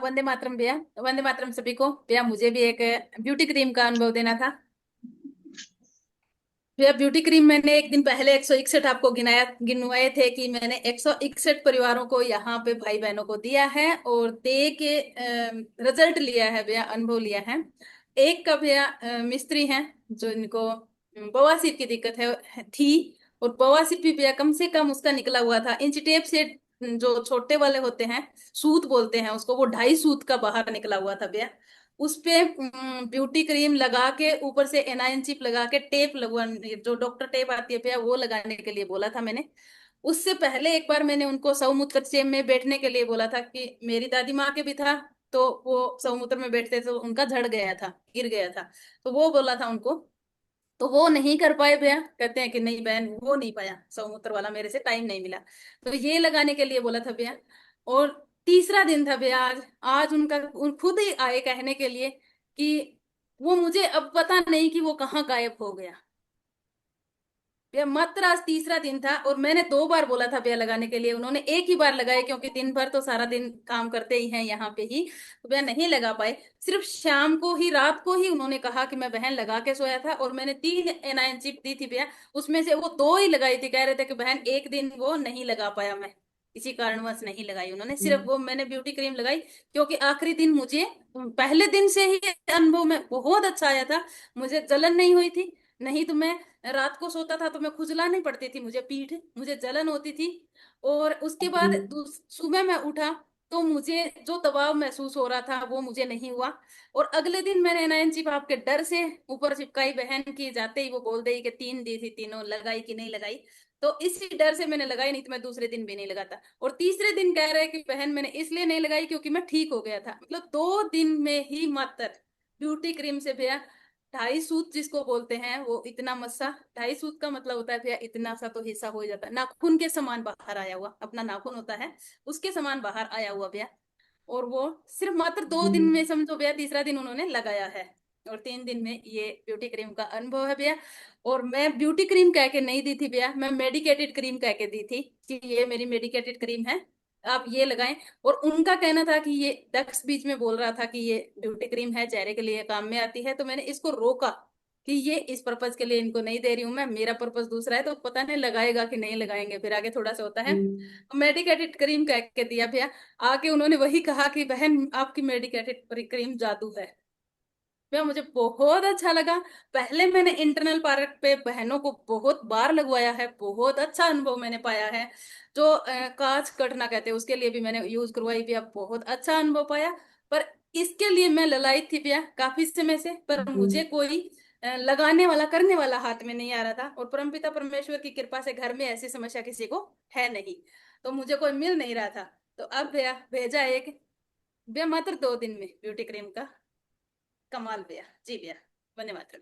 वंदे मातरम भैया। वंदे मातरम सभी को। भैया मुझे भी एक ब्यूटी क्रीम का अनुभव देना था। भैया ब्यूटी क्रीम मैंने एक दिन पहले 161 आपको गिनवाए थे कि मैंने 161 परिवारों को यहाँ पे भाई बहनों को दिया है और दे के रिजल्ट लिया है भैया, अनुभव लिया है। एक का भैया मिस्त्री हैं जो इनको बवासीर की दिक्कत थी। और बवासीर भी भैया कम से कम उसका निकला हुआ था इंच टेप से। जो छोटे वाले होते हैं, सूत बोलते हैं उसको, वो 2.5 सूत का बाहर निकला हुआ था भैया। उस पे ब्यूटी क्रीम लगा के ऊपर से एनाइन चिप लगा के टेप लगवा, जो डॉक्टर टेप आती है भैया, वो लगाने के लिए बोला था मैंने। उससे पहले एक बार मैंने उनको सौमूत्र चेम में बैठने के लिए बोला था कि मेरी दादी माँ के भी था। तो वो सौमूत्र में बैठते तो उनका झड़ गया था, गिर गया था। तो वो बोला था उनको। तो वो नहीं कर पाए भैया, कहते हैं कि नहीं बहन वो नहीं पाया, सौमूत्र वाला मेरे से टाइम नहीं मिला। तो ये लगाने के लिए बोला था भैया। और तीसरा दिन था भैया आज। आज खुद ही आए कहने के लिए कि वो मुझे अब पता नहीं कि वो कहाँ गायब हो गया। भैया मात्र आज तीसरा दिन था और मैंने 2 बार बोला था भैया लगाने के लिए, उन्होंने एक ही बार लगाया क्योंकि दिन भर तो सारा दिन काम करते ही हैं यहाँ पे ही। तो भैया नहीं लगा पाए। सिर्फ शाम को ही, रात को ही उन्होंने कहा कि मैं बहन लगा के सोया था और मैंने 3 एनाइन चिप दी थी भैया। उसमें से वो 2 ही लगाई थी, कह रहे थे कि बहन एक दिन वो नहीं लगा पाया, मैं किसी कारणवश नहीं लगाई। उन्होंने सिर्फ वो मैंने ब्यूटी क्रीम लगाई क्योंकि आखिरी दिन मुझे पहले दिन से ही अनुभव में बहुत अच्छा आया था। मुझे जलन नहीं हुई थी। नहीं तो मैं रात को सोता था तो मैं खुजलाने पड़ती थी, मुझे पीठ, मुझे जलन होती थी। और उसके बाद सुबह मैं उठा तो मुझे जो दबाव महसूस हो रहा था वो मुझे नहीं हुआ। और अगले दिन मैंने एनायन चिप आपके डर से ऊपर चिपकाई, बहन की जाते ही वो बोल देगी कि 3 दी थी, तीनों लगाई कि नहीं लगाई। तो इसी डर से मैंने लगाई, नहीं तो मैं दूसरे दिन भी नहीं लगाता। और तीसरे दिन कह रहे कि बहन मैंने इसलिए नहीं लगाई क्योंकि मैं ठीक हो गया था। मतलब 2 दिन में ही मात्र ब्यूटी क्रीम से भैया 2.5 सूत जिसको बोलते हैं वो इतना मस्सा। 2.5 सूत का मतलब होता है भैया इतना सा तो हिस्सा हो जाता है, नाखून के समान बाहर आया हुआ, अपना नाखून होता है उसके समान बाहर आया हुआ भैया। और वो सिर्फ मात्र 2 दिन में समझो भैया, तीसरा दिन उन्होंने लगाया है। और 3 दिन में ये ब्यूटी क्रीम का अनुभव है भैया। और मैं ब्यूटी क्रीम कह के नहीं दी थी भैया, मैं मेडिकेटेड क्रीम कह के दी थी कि ये मेरी मेडिकेटेड क्रीम है, आप ये लगाएं। और उनका कहना था कि ये दक्ष बीच में बोल रहा था कि ये ब्यूटी क्रीम है, चेहरे के लिए काम में आती है। तो मैंने इसको रोका कि ये इस पर्पज के लिए इनको नहीं दे रही हूँ मैं, मेरा पर्पज दूसरा है। तो पता नहीं लगाएगा कि नहीं लगाएंगे, फिर आगे थोड़ा सा होता है। मेडिकेटेड क्रीम कह के दिया भैया। आके उन्होंने वही कहा कि बहन आपकी मेडिकेटेड क्रीम जादू है। भैया मुझे बहुत अच्छा लगा। पहले मैंने इंटरनल पार्ट पे बहनों को बहुत बार लगवाया है, बहुत अच्छा अनुभव मैंने पाया है। जो कांच कटना कहते हैं उसके लिए भी मैंने यूज करवाई भैया, बहुत अच्छा अनुभव पाया। पर इसके लिए मैं ललाई थी भैया काफी समय से, पर मुझे कोई लगाने वाला, करने वाला हाथ में नहीं आ रहा था। और परमपिता परमेश्वर की कृपा से घर में ऐसी समस्या किसी को है नहीं, तो मुझे कोई मिल नहीं रहा था। तो अब भैया भेजा एक, भैया मात्र 2 दिन में ब्यूटी क्रीम का कमाल भैया। जी भैया, वंदे मातरम।